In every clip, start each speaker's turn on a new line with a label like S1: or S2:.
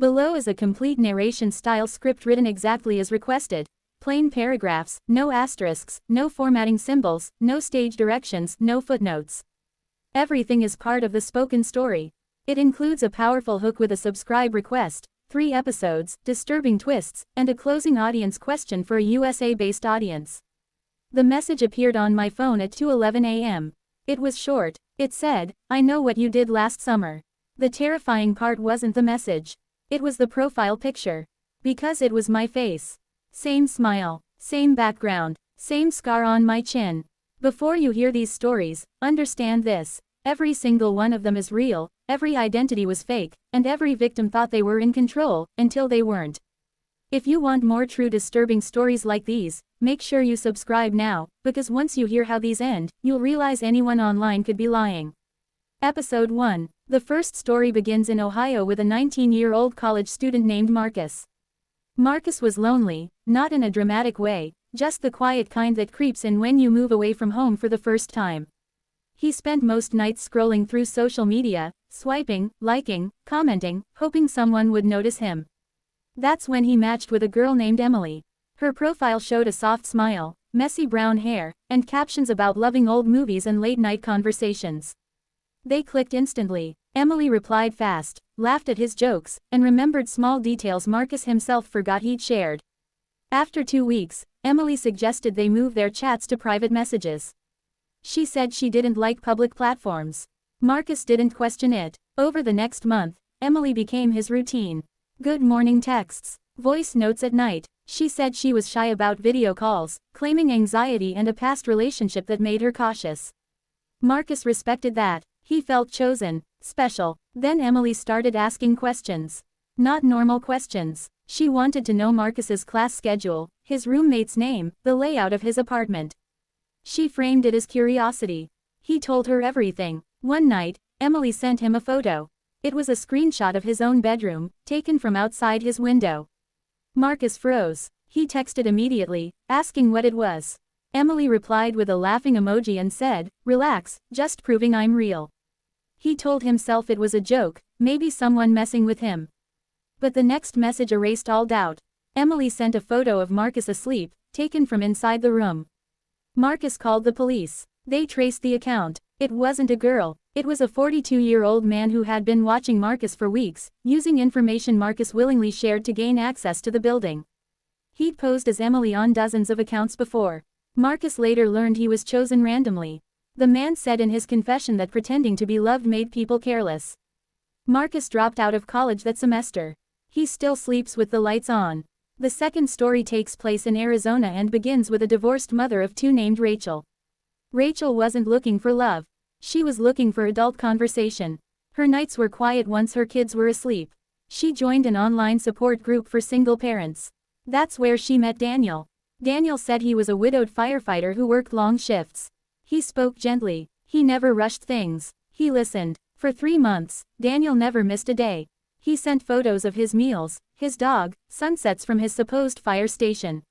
S1: Below is a complete narration-style script written exactly as requested. Plain paragraphs, no asterisks, no formatting symbols, no stage directions, no footnotes. Everything is part of the spoken story. It includes a powerful hook with a subscribe request, 3 episodes, disturbing twists, and a closing audience question for a USA-based audience. The message appeared on my phone at 2:11 a.m. It was short. It said, "I know what you did last summer." The terrifying part wasn't the message. It was the profile picture. Because it was my face. Same smile, same background, same scar on my chin. Before you hear these stories, understand this. Every single one of them is real, every identity was fake, and every victim thought they were in control, until they weren't. If you want more true disturbing stories like these, make sure you subscribe now, because once you hear how these end, you'll realize anyone online could be lying. Episode 1. The first story begins in Ohio with a 19-year-old college student named Marcus. Marcus was lonely, not in a dramatic way, just the quiet kind that creeps in when you move away from home for the first time. He spent most nights scrolling through social media, swiping, liking, commenting, hoping someone would notice him. That's when he matched with a girl named Emily. Her profile showed a soft smile, messy brown hair, and captions about loving old movies and late-night conversations. They clicked instantly. Emily replied fast, laughed at his jokes, and remembered small details Marcus himself forgot he'd shared. After 2 weeks, Emily suggested they move their chats to private messages. She said she didn't like public platforms. Marcus didn't question it. Over the next month, Emily became his routine. Good morning texts, voice notes at night. She said she was shy about video calls, claiming anxiety and a past relationship that made her cautious. Marcus respected that. He felt chosen, special. Then Emily started asking questions. Not normal questions. She wanted to know Marcus's class schedule, his roommate's name, the layout of his apartment. She framed it as curiosity. He told her everything. One night, Emily sent him a photo. It was a screenshot of his own bedroom, taken from outside his window. Marcus froze. He texted immediately, asking what it was. Emily replied with a laughing emoji and said, "Relax, just proving I'm real." He told himself it was a joke, maybe someone messing with him. But the next message erased all doubt. Emily sent a photo of Marcus asleep, taken from inside the room. Marcus called the police. They traced the account. It wasn't a girl. It was a 42-year-old man who had been watching Marcus for weeks, using information Marcus willingly shared to gain access to the building. He'd posed as Emily on dozens of accounts before. Marcus later learned he was chosen randomly. The man said in his confession that pretending to be loved made people careless. Marcus dropped out of college that semester. He still sleeps with the lights on. The second story takes place in Arizona and begins with a divorced mother of 2 named Rachel. Rachel wasn't looking for love. She was looking for adult conversation. Her nights were quiet once her kids were asleep. She joined an online support group for single parents. That's where she met Daniel. Daniel said he was a widowed firefighter who worked long shifts. He spoke gently. He never rushed things. He listened. For 3 months, Daniel never missed a day. He sent photos of his meals, his dog, sunsets from his supposed fire station.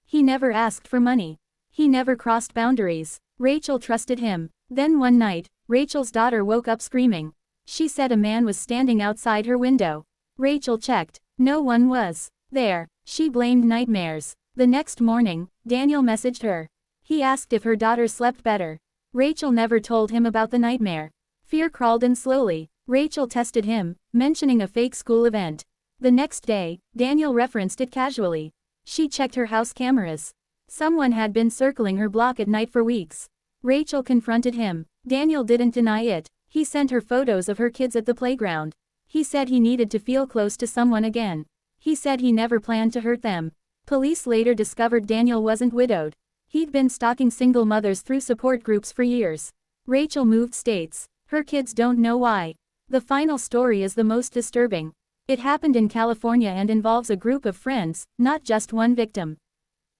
S1: He never asked for money. He never crossed boundaries. Rachel trusted him. Then one night, Rachel's daughter woke up screaming. She said a man was standing outside her window. Rachel checked. No one was there. She blamed nightmares. The next morning, Daniel messaged her. He asked if her daughter slept better. Rachel never told him about the nightmare. Fear crawled in slowly. Rachel tested him, mentioning a fake school event. The next day, Daniel referenced it casually. She checked her house cameras. Someone had been circling her block at night for weeks. Rachel confronted him. Daniel didn't deny it. He sent her photos of her kids at the playground. He said he needed to feel close to someone again. He said he never planned to hurt them. Police later discovered Daniel wasn't widowed. He'd been stalking single mothers through support groups for years. Rachel moved states. Her kids don't know why. The final story is the most disturbing. It happened in California and involves a group of friends, not just one victim.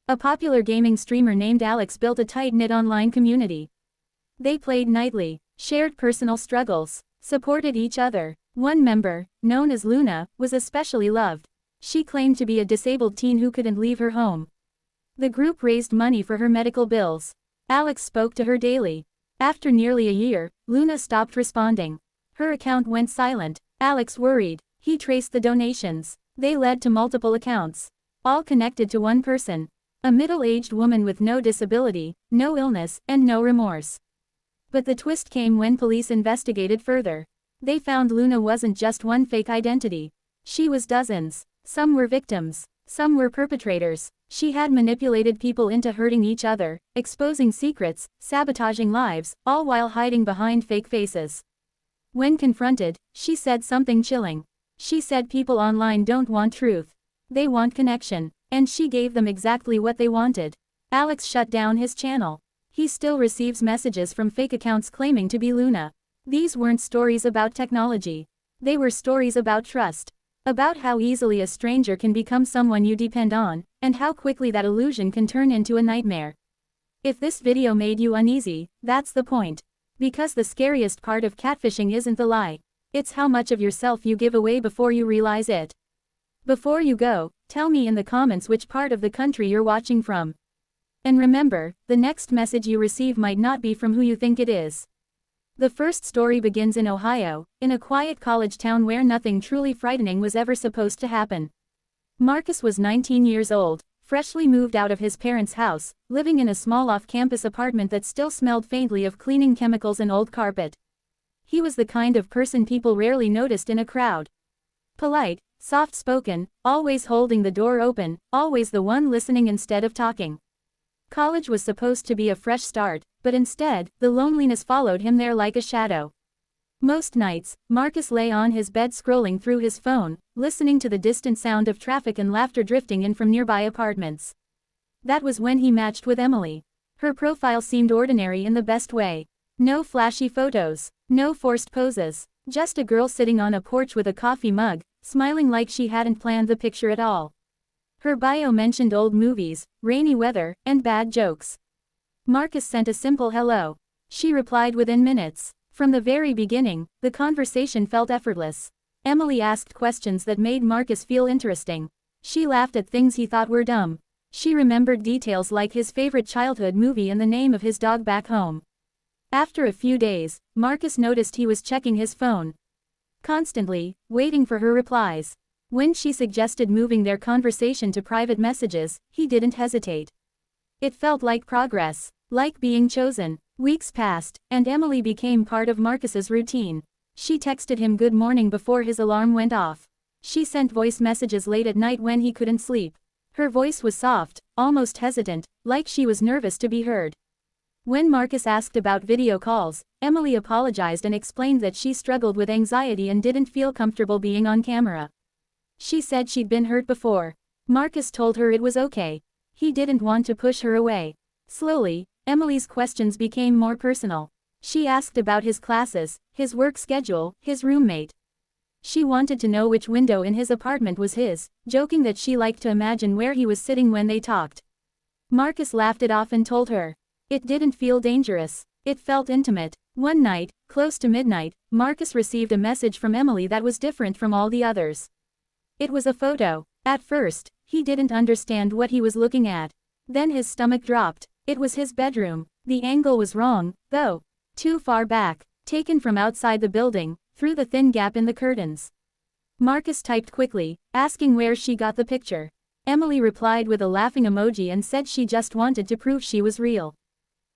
S1: A popular gaming streamer named Alex built a tight-knit online community. They played nightly, shared personal struggles, supported each other. One member, known as Luna, was especially loved. She claimed to be a disabled teen who couldn't leave her home. The group raised money for her medical bills. Alex spoke to her daily. After nearly a year, Luna stopped responding. Her account went silent. Alex worried. He traced the donations. They led to multiple accounts, all connected to one person. A middle-aged woman with no disability, no illness, and no remorse. But the twist came when police investigated further. They found Luna wasn't just one fake identity. She was dozens. Some were victims. Some were perpetrators. She had manipulated people into hurting each other, exposing secrets, sabotaging lives, all while hiding behind fake faces. When confronted, she said something chilling. She said people online don't want truth. They want connection. And she gave them exactly what they wanted. Alex shut down his channel. He still receives messages from fake accounts claiming to be Luna. These weren't stories about technology. They were stories about trust. About how easily a stranger can become someone you depend on, and how quickly that illusion can turn into a nightmare. If this video made you uneasy, that's the point. Because the scariest part of catfishing isn't the lie. It's how much of yourself you give away before you realize it. Before you go, tell me in the comments which part of the country you're watching from. And remember, the next message you receive might not be from who you think it is. The first story begins in Ohio, in a quiet college town where nothing truly frightening was ever supposed to happen. Marcus was 19 years old, freshly moved out of his parents' house, living in a small off-campus apartment that still smelled faintly of cleaning chemicals and old carpet. He was the kind of person people rarely noticed in a crowd. Polite, soft-spoken, always holding the door open, always the one listening instead of talking. College was supposed to be a fresh start, but instead, the loneliness followed him there like a shadow. Most nights, Marcus lay on his bed scrolling through his phone, listening to the distant sound of traffic and laughter drifting in from nearby apartments. That was when he matched with Emily. Her profile seemed ordinary in the best way. No flashy photos, no forced poses, just a girl sitting on a porch with a coffee mug, smiling like she hadn't planned the picture at all. Her bio mentioned old movies, rainy weather, and bad jokes. Marcus sent a simple hello. She replied within minutes. From the very beginning, the conversation felt effortless. Emily asked questions that made Marcus feel interesting. She laughed at things he thought were dumb. She remembered details like his favorite childhood movie and the name of his dog back home. After a few days, Marcus noticed he was checking his phone constantly, waiting for her replies. When she suggested moving their conversation to private messages, he didn't hesitate. It felt like progress, like being chosen. Weeks passed, and Emily became part of Marcus's routine. She texted him good morning before his alarm went off. She sent voice messages late at night when he couldn't sleep. Her voice was soft, almost hesitant, like she was nervous to be heard. When Marcus asked about video calls, Emily apologized and explained that she struggled with anxiety and didn't feel comfortable being on camera. She said she'd been hurt before. Marcus told her it was okay. He didn't want to push her away. Slowly, Emily's questions became more personal. She asked about his classes, his work schedule, his roommate. She wanted to know which window in his apartment was his, joking that she liked to imagine where he was sitting when they talked. Marcus laughed it off and told her. It didn't feel dangerous. It felt intimate. One night, close to midnight, Marcus received a message from Emily that was different from all the others. It was a photo. At first, he didn't understand what he was looking at. Then his stomach dropped. It was his bedroom. The angle was wrong, though. Too far back, taken from outside the building, through the thin gap in the curtains. Marcus typed quickly, asking where she got the picture. Emily replied with a laughing emoji and said she just wanted to prove she was real.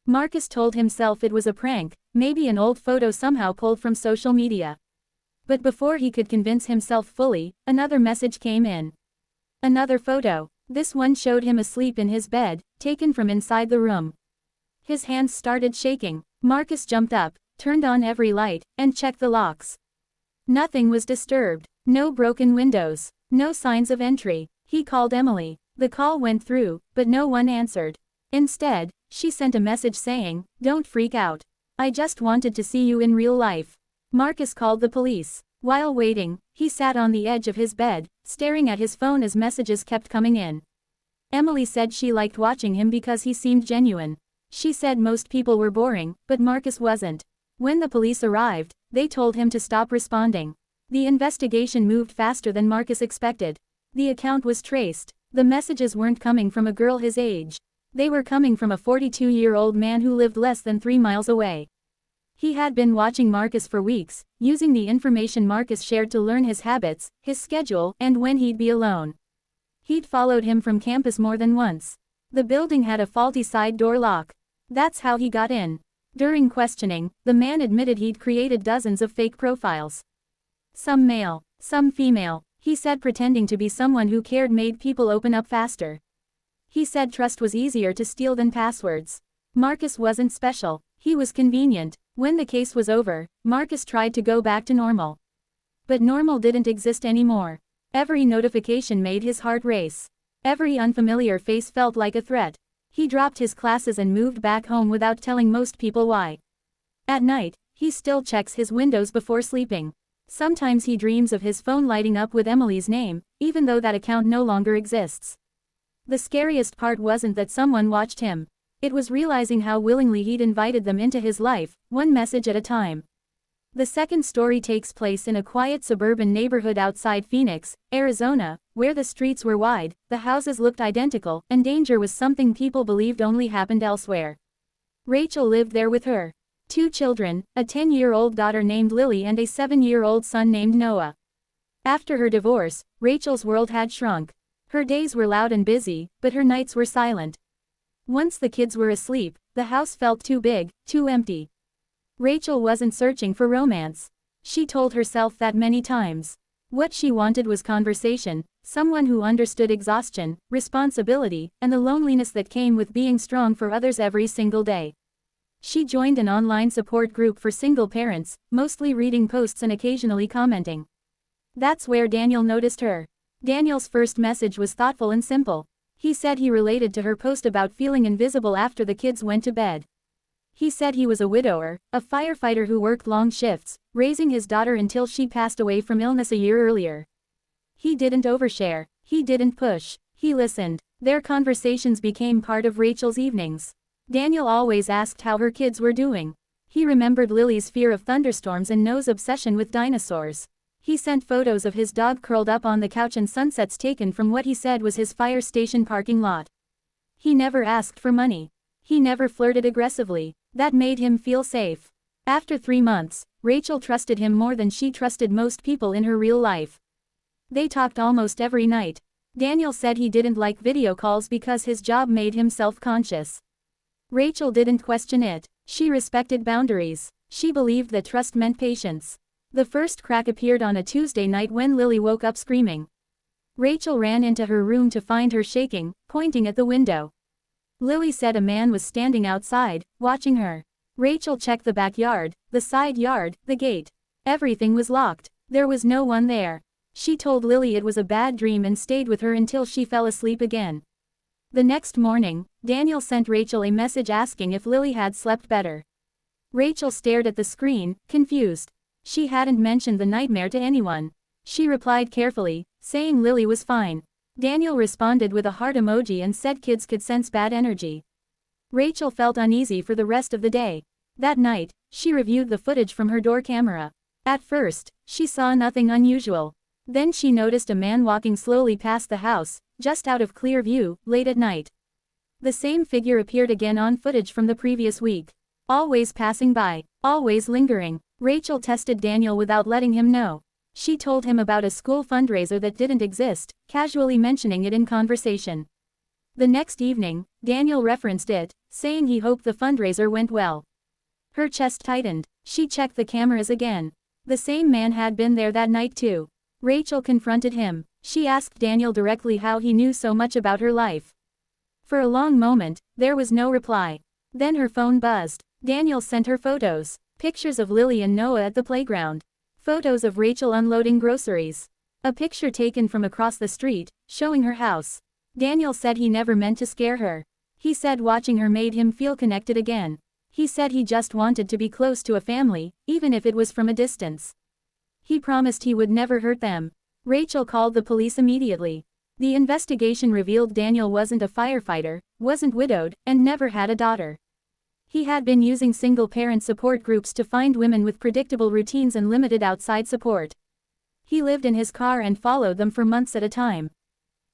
S1: Marcus told himself it was a prank, maybe an old photo somehow pulled from social media. But before he could convince himself fully, another message came in. Another photo. This one showed him asleep in his bed, taken from inside the room. His hands started shaking. Marcus jumped up, turned on every light, and checked the locks. Nothing was disturbed. No broken windows. No signs of entry. He called Emily. The call went through, but no one answered. Instead, she sent a message saying, "Don't freak out. I just wanted to see you in real life." Marcus called the police. While waiting, he sat on the edge of his bed, staring at his phone as messages kept coming in. Emily said she liked watching him because he seemed genuine. She said most people were boring, but Marcus wasn't. When the police arrived, they told him to stop responding. The investigation moved faster than Marcus expected. The account was traced. The messages weren't coming from a girl his age. They were coming from a 42-year-old man who lived less than 3 miles away. He had been watching Marcus for weeks, using the information Marcus shared to learn his habits, his schedule, and when he'd be alone. He'd followed him from campus more than once. The building had a faulty side door lock. That's how he got in. During questioning, the man admitted he'd created dozens of fake profiles. Some male, some female, he said, pretending to be someone who cared made people open up faster. He said trust was easier to steal than passwords. Marcus wasn't special, he was convenient. When the case was over, Marcus tried to go back to normal. But normal didn't exist anymore. Every notification made his heart race. Every unfamiliar face felt like a threat. He dropped his classes and moved back home without telling most people why. At night, he still checks his windows before sleeping. Sometimes he dreams of his phone lighting up with Emily's name, even though that account no longer exists. The scariest part wasn't that someone watched him. It was realizing how willingly he'd invited them into his life, one message at a time. The second story takes place in a quiet suburban neighborhood outside Phoenix, Arizona, where the streets were wide, the houses looked identical, and danger was something people believed only happened elsewhere. Rachel lived there with her 2 children, a 10-year-old daughter named Lily and a 7-year-old son named Noah. After her divorce, Rachel's world had shrunk. Her days were loud and busy, but her nights were silent. Once the kids were asleep, the house felt too big, too empty. Rachel wasn't searching for romance. She told herself that many times. What she wanted was conversation, someone who understood exhaustion, responsibility, and the loneliness that came with being strong for others every single day. She joined an online support group for single parents, mostly reading posts and occasionally commenting. That's where Daniel noticed her. Daniel's first message was thoughtful and simple. He said he related to her post about feeling invisible after the kids went to bed. He said he was a widower, a firefighter who worked long shifts, raising his daughter until she passed away from illness a year earlier. He didn't overshare, he didn't push, he listened. Their conversations became part of Rachel's evenings. Daniel always asked how her kids were doing. He remembered Lily's fear of thunderstorms and Noah's obsession with dinosaurs. He sent photos of his dog curled up on the couch and sunsets taken from what he said was his fire station parking lot. He never asked for money. He never flirted aggressively. That made him feel safe. After 3 months, Rachel trusted him more than she trusted most people in her real life. They talked almost every night. Daniel said he didn't like video calls because his job made him self-conscious. Rachel didn't question it. She respected boundaries. She believed that trust meant patience. The first crack appeared on a Tuesday night when Lily woke up screaming. Rachel ran into her room to find her shaking, pointing at the window. Lily said a man was standing outside, watching her. Rachel checked the backyard, the side yard, the gate. Everything was locked. There was no one there. She told Lily it was a bad dream and stayed with her until she fell asleep again. The next morning, Daniel sent Rachel a message asking if Lily had slept better. Rachel stared at the screen, confused. She hadn't mentioned the nightmare to anyone. She replied carefully, saying Lily was fine. Daniel responded with a heart emoji and said kids could sense bad energy. Rachel felt uneasy for the rest of the day. That night, she reviewed the footage from her door camera. At first, she saw nothing unusual. Then she noticed a man walking slowly past the house, just out of clear view, late at night. The same figure appeared again on footage from the previous week. Always passing by, always lingering. Rachel tested Daniel without letting him know. She told him about a school fundraiser that didn't exist, casually mentioning it in conversation. The next evening, Daniel referenced it, saying he hoped the fundraiser went well. Her chest tightened. She checked the cameras again. The same man had been there that night too. Rachel confronted him. She asked Daniel directly how he knew so much about her life. For a long moment, there was no reply. Then her phone buzzed. Daniel sent her photos. Pictures of Lily and Noah at the playground. Photos of Rachel unloading groceries. A picture taken from across the street, showing her house. Daniel said he never meant to scare her. He said watching her made him feel connected again. He said he just wanted to be close to a family, even if it was from a distance. He promised he would never hurt them. Rachel called the police immediately. The investigation revealed Daniel wasn't a firefighter, wasn't widowed, and never had a daughter. He had been using single-parent support groups to find women with predictable routines and limited outside support. He lived in his car and followed them for months at a time.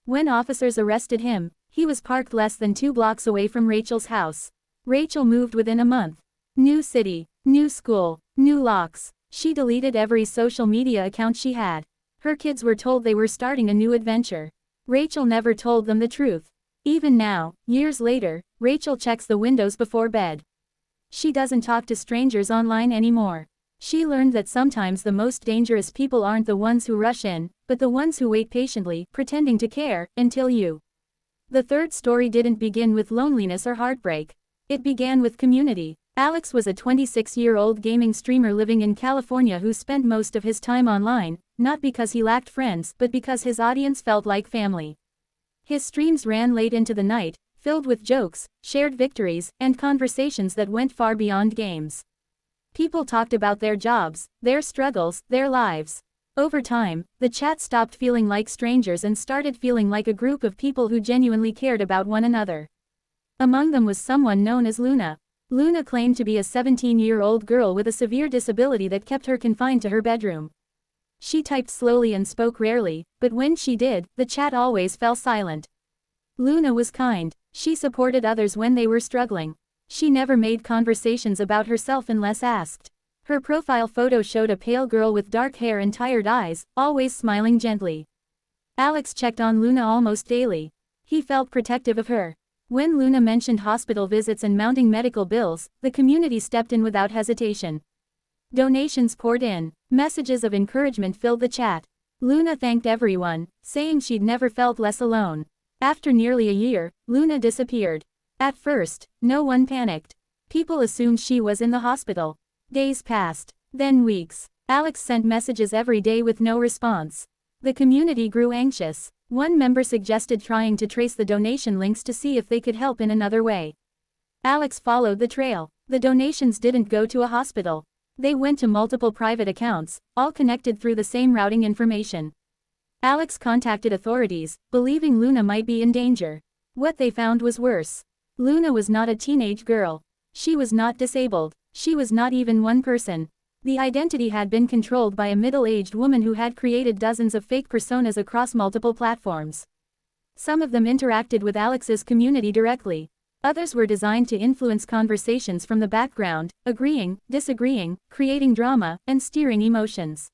S1: When officers arrested him, he was parked less than 2 blocks away from Rachel's house. Rachel moved within a month. New city, New school, new locks. She deleted every social media account she had. Her kids were told they were starting a new adventure. Rachel never told them the truth. Even now, years later, Rachel checks the windows before bed. She doesn't talk to strangers online anymore. She learned that sometimes the most dangerous people aren't the ones who rush in, but the ones who wait patiently, pretending to care, until you. The third story didn't begin with loneliness or heartbreak. It began with community. Alex was a 26-year-old gaming streamer living in California who spent most of his time online, not because he lacked friends but because his audience felt like family. His streams ran late into the night, filled with jokes, shared victories, and conversations that went far beyond games. People talked about their jobs, their struggles, their lives. Over time, the chat stopped feeling like strangers and started feeling like a group of people who genuinely cared about one another. Among them was someone known as Luna. Luna claimed to be a 17-year-old girl with a severe disability that kept her confined to her bedroom. She typed slowly and spoke rarely, but when she did, the chat always fell silent. Luna was kind. She supported others when they were struggling. She never made conversations about herself unless asked. Her profile photo showed a pale girl with dark hair and tired eyes, always smiling gently. Alex checked on Luna almost daily. He felt protective of her. When Luna mentioned hospital visits and mounting medical bills, the community stepped in without hesitation. Donations poured in. Messages of encouragement filled the chat. Luna thanked everyone, saying she'd never felt less alone. After nearly a year, Luna disappeared. At first, no one panicked. People assumed she was in the hospital. Days passed. Then weeks. Alex sent messages every day with no response. The community grew anxious. One member suggested trying to trace the donation links to see if they could help in another way. Alex followed the trail. The donations didn't go to a hospital. They went to multiple private accounts, all connected through the same routing information. Alex contacted authorities, believing Luna might be in danger. What they found was worse. Luna was not a teenage girl. She was not disabled. She was not even one person. The identity had been controlled by a middle-aged woman who had created dozens of fake personas across multiple platforms. Some of them interacted with Alex's community directly. Others were designed to influence conversations from the background, agreeing, disagreeing, creating drama, and steering emotions.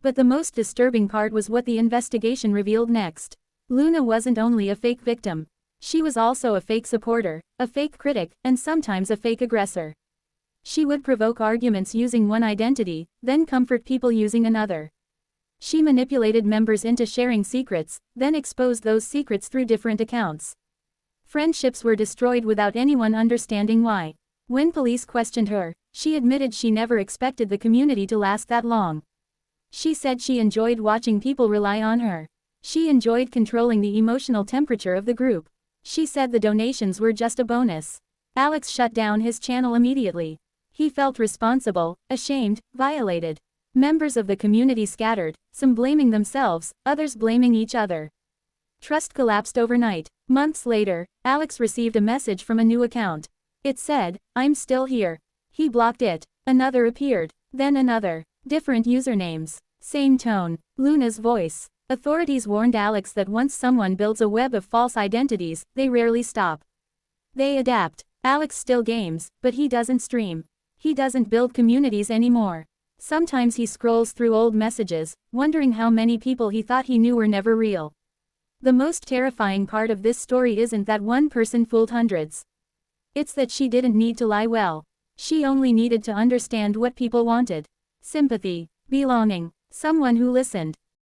S1: But the most disturbing part was what the investigation revealed next. Luna wasn't only a fake victim. She was also a fake supporter, a fake critic, and sometimes a fake aggressor. She would provoke arguments using one identity, then comfort people using another. She manipulated members into sharing secrets, then exposed those secrets through different accounts. Friendships were destroyed without anyone understanding why. When police questioned her, she admitted she never expected the community to last that long. She said she enjoyed watching people rely on her. She enjoyed controlling the emotional temperature of the group. She said the donations were just a bonus. Alex shut down his channel immediately. He felt responsible, ashamed, violated. Members of the community scattered, some blaming themselves, others blaming each other. Trust collapsed overnight. Months later, Alex received a message from a new account. It said, "I'm still here." He blocked it. Another appeared. Then another. Different usernames. Same tone. Luna's voice. Authorities warned Alex that once someone builds a web of false identities, they rarely stop. They adapt. Alex still games, but he doesn't stream. He doesn't build communities anymore. Sometimes he scrolls through old messages, wondering how many people he thought he knew were never real. The most terrifying part of this story isn't that one person fooled hundreds. It's that she didn't need to lie well. She only needed to understand what people wanted. Sympathy. Belonging. Someone who listened.